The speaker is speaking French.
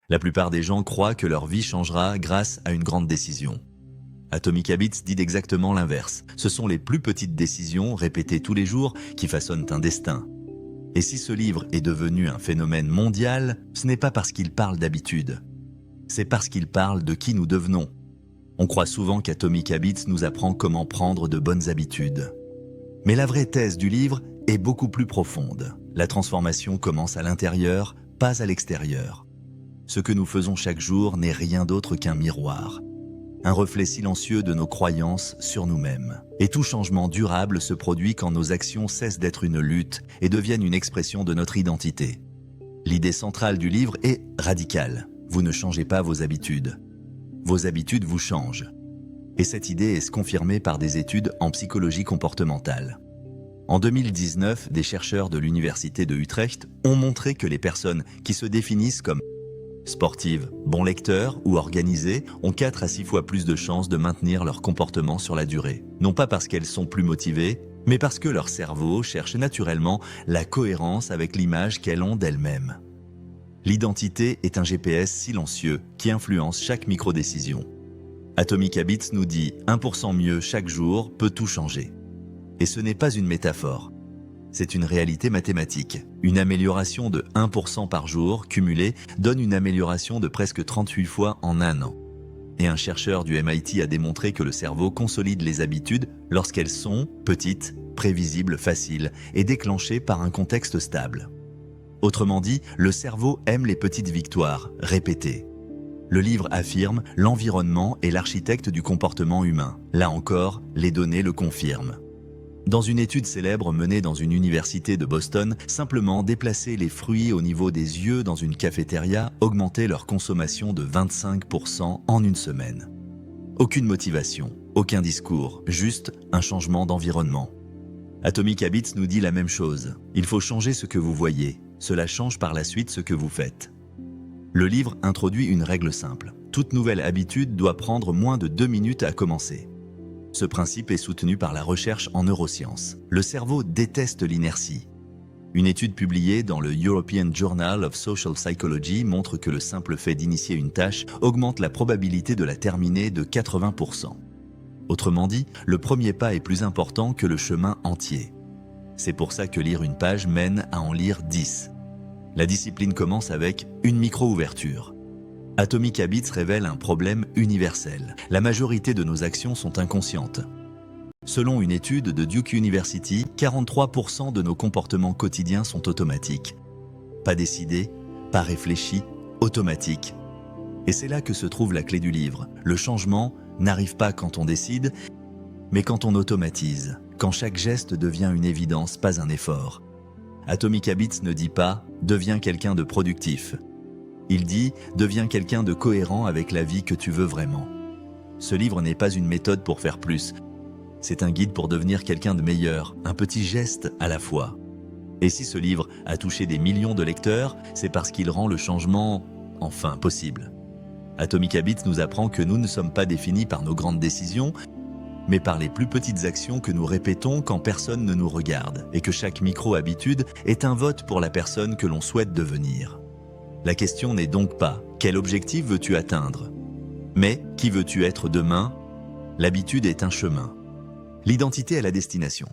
La plupart des gens croient que leur vie changera grâce à une grande décision. Atomic Habits dit exactement l'inverse. Ce sont les plus petites décisions, répétées tous les jours, qui façonnent un destin. Et si ce livre est devenu un phénomène mondial, ce n'est pas parce qu'il parle d'habitude. C'est parce qu'il parle de qui nous devenons. On croit souvent qu'Atomic Habits nous apprend comment prendre de bonnes habitudes. Mais la vraie thèse du livre est beaucoup plus profonde. La transformation commence à l'intérieur, pas à l'extérieur. Ce que nous faisons chaque jour n'est rien d'autre qu'un miroir. Un reflet silencieux de nos croyances sur nous-mêmes. Et tout changement durable se produit quand nos actions cessent d'être une lutte et deviennent une expression de notre identité. L'idée centrale du livre est radicale. Vous ne changez pas vos habitudes. Vos habitudes vous changent. Et cette idée est confirmée par des études en psychologie comportementale. En 2019, des chercheurs de l'université de Utrecht ont montré que les personnes qui se définissent comme sportives, bons lecteurs ou organisées ont 4 à 6 fois plus de chances de maintenir leur comportement sur la durée. Non pas parce qu'elles sont plus motivées, mais parce que leur cerveau cherche naturellement la cohérence avec l'image qu'elles ont d'elles-mêmes. L'identité est un GPS silencieux qui influence chaque micro-décision. Atomic Habits nous dit 1% mieux chaque jour peut tout changer. Et ce n'est pas une métaphore. C'est une réalité mathématique. Une amélioration de 1% par jour cumulée donne une amélioration de presque 38 fois en un an. Et un chercheur du MIT a démontré que le cerveau consolide les habitudes lorsqu'elles sont petites, prévisibles, faciles et déclenchées par un contexte stable. Autrement dit, le cerveau aime les petites victoires, répétées. Le livre affirme « L'environnement est l'architecte du comportement humain ». Là encore, les données le confirment. Dans une étude célèbre menée dans une université de Boston, simplement déplacer les fruits au niveau des yeux dans une cafétéria augmentait leur consommation de 25% en une semaine. Aucune motivation, aucun discours, juste un changement d'environnement. Atomic Habits nous dit la même chose. Il faut changer ce que vous voyez. Cela change par la suite ce que vous faites. Le livre introduit une règle simple. Toute nouvelle habitude doit prendre moins de 2 minutes à commencer. Ce principe est soutenu par la recherche en neurosciences. Le cerveau déteste l'inertie. Une étude publiée dans le European Journal of Social Psychology montre que le simple fait d'initier une tâche augmente la probabilité de la terminer de 80%. Autrement dit, le premier pas est plus important que le chemin entier. C'est pour ça que lire une page mène à en lire 10. La discipline commence avec une micro-ouverture. Atomic Habits révèle un problème universel. La majorité de nos actions sont inconscientes. Selon une étude de Duke University, 43% de nos comportements quotidiens sont automatiques. Pas décidés, pas réfléchis, automatiques. Et c'est là que se trouve la clé du livre. Le changement n'arrive pas quand on décide, mais quand on automatise, quand chaque geste devient une évidence, pas un effort. Atomic Habits ne dit pas « deviens quelqu'un de productif ». Il dit « deviens quelqu'un de cohérent avec la vie que tu veux vraiment ». Ce livre n'est pas une méthode pour faire plus. C'est un guide pour devenir quelqu'un de meilleur, un petit geste à la fois. Et si ce livre a touché des millions de lecteurs, c'est parce qu'il rend le changement, enfin, possible. Atomic Habits nous apprend que nous ne sommes pas définis par nos grandes décisions, mais par les plus petites actions que nous répétons quand personne ne nous regarde, et que chaque micro-habitude est un vote pour la personne que l'on souhaite devenir. La question n'est donc pas « quel objectif veux-tu atteindre ?» mais « qui veux-tu être demain ?» L'habitude est un chemin. L'identité est la destination.